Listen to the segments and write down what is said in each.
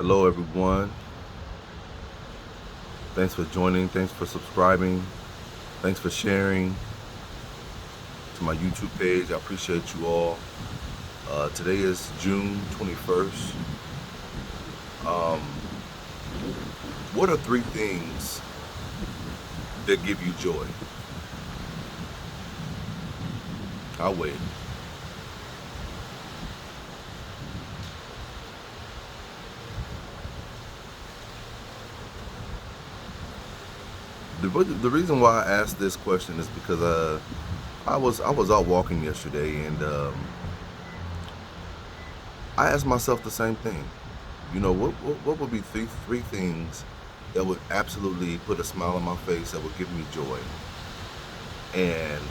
Hello, everyone. Thanks for joining. Thanks for subscribing. Thanks for sharing to my YouTube page. I appreciate you all. Today is June 21st. Um, what are three things that give you joy? I'll wait. The reason why I asked this question is because I was out walking yesterday, and I asked myself the same thing. What would be three things that would absolutely put a smile on my face, that would give me joy? And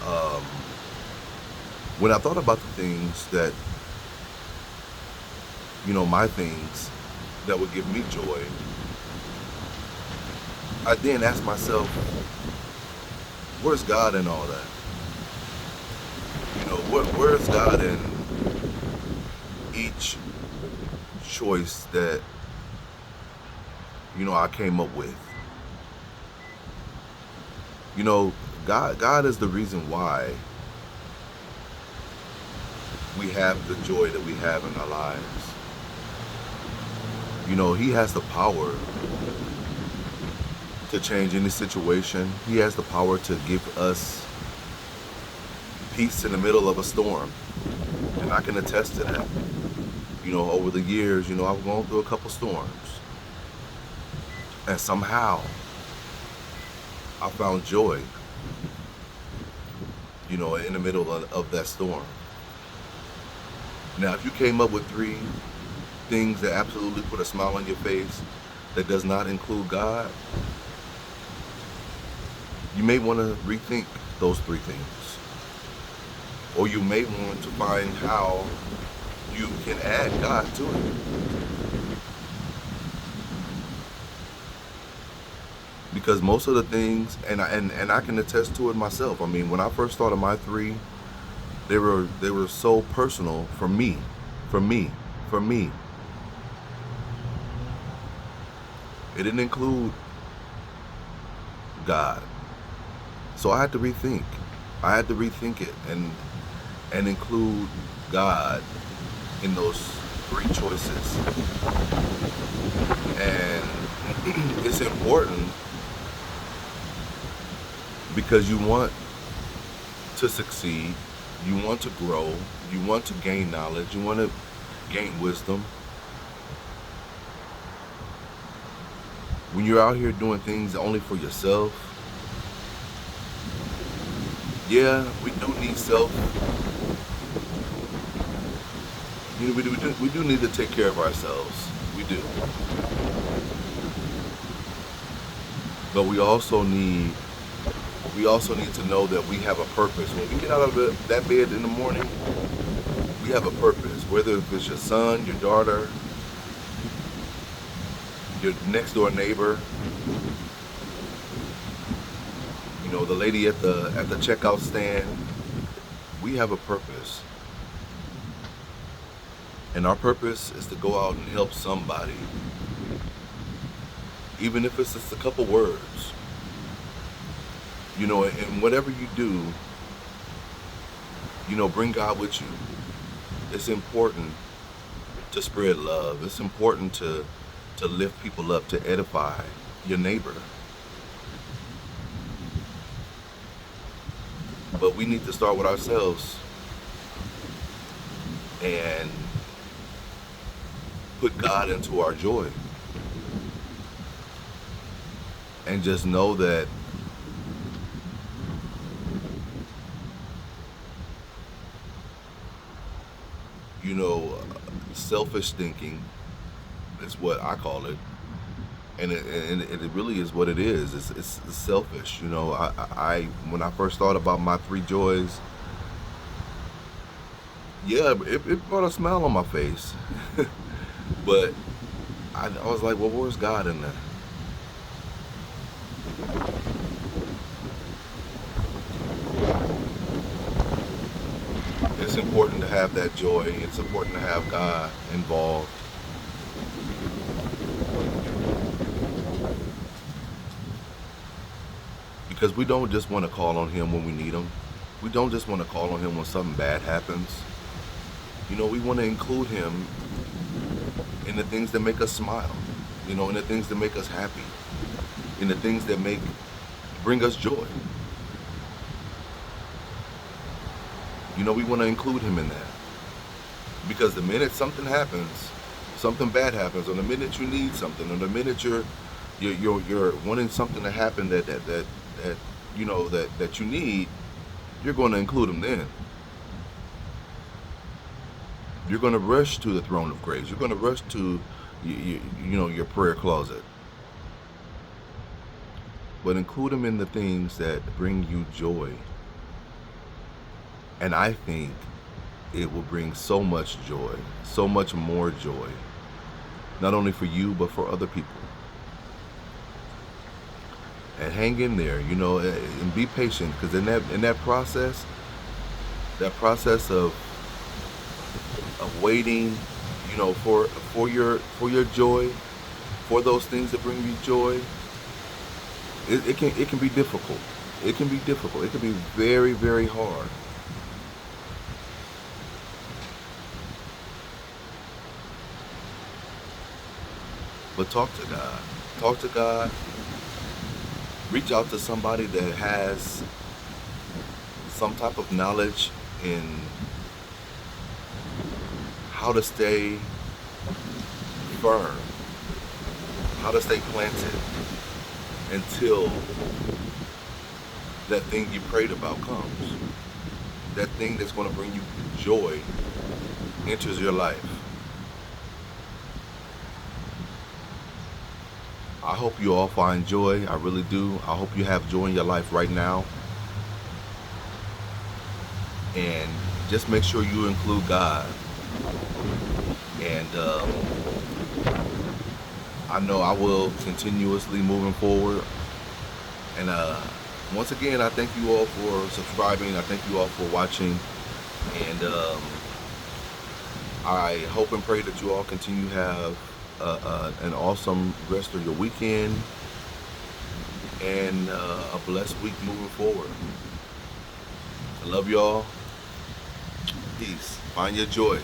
um, when I thought about the things that, my things that would give me joy, I then asked myself, where's God in all that? Where's God in each choice that, I came up with? God is the reason why we have the joy that we have in our lives. He has the power to change any situation. He has the power to give us peace in the middle of a storm. And I can attest to that. Over the years, I've gone through a couple storms. And somehow I found joy, in the middle of that storm. Now, if you came up with three things that absolutely put a smile on your face that does not include God, you may want to rethink those three things. Or you may want to find how you can add God to it. Because most of the things, and I can attest to it myself. I mean, when I first thought of my three, they were so personal for me, for me, for me. It didn't include God. So I had to rethink. I had to rethink it and include God in those three choices. And it's important because you want to succeed, you want to grow, you want to gain knowledge, you want to gain wisdom. When you're out here doing things only for yourself, yeah, we do need self. We do need to take care of ourselves. We do. But we also need to know that we have a purpose. When we get out of that bed in the morning, we have a purpose. Whether it's your son, your daughter, your next door neighbor, the lady at the checkout stand, we have a purpose. And our purpose is to go out and help somebody. Even if it's just a couple words. And whatever you do, bring God with you. It's important to spread love. It's important to lift people up, to edify your neighbor. But we need to start with ourselves and put God into our joy. And just know that selfish thinking is what I call it. And it really is what it is. It's selfish. I when I first thought about my three joys, yeah, it brought a smile on my face. But I was like, well, where's God in that? It's important to have that joy. It's important to have God involved. Because we don't just want to call on him when we need him. We don't just want to call on him when something bad happens. You know, we want to include him in the things that make us smile. You know, in the things that make us happy. In the things that bring us joy. You know, we want to include him in that. Because the minute something happens, something bad happens, or the minute you need something, or the minute you're wanting something to happen that you know that you need, you're going to include him then. You're going to rush to the throne of grace. You're going to rush to you know, your prayer closet. But include him in the things that bring you joy. And I think it will bring so much joy, so much more joy, not only for you, but for other people. And hang in there, you know, and be patient, because in that process of waiting, you know, for your joy, for those things that bring you joy, it can be difficult. It can be difficult. It can be very, very hard. But talk to God. Talk to God. Reach out to somebody that has some type of knowledge in how to stay firm, how to stay planted until that thing you prayed about comes. That thing that's going to bring you joy enters your life. I hope you all find joy. I really do. I hope you have joy in your life right now. And just make sure you include God. And I know I will continuously moving forward. And once again, I thank you all for subscribing. I thank you all for watching. And I hope and pray that you all continue to have an awesome rest of your weekend and a blessed week moving forward. I love y'all. Peace. Find your joy.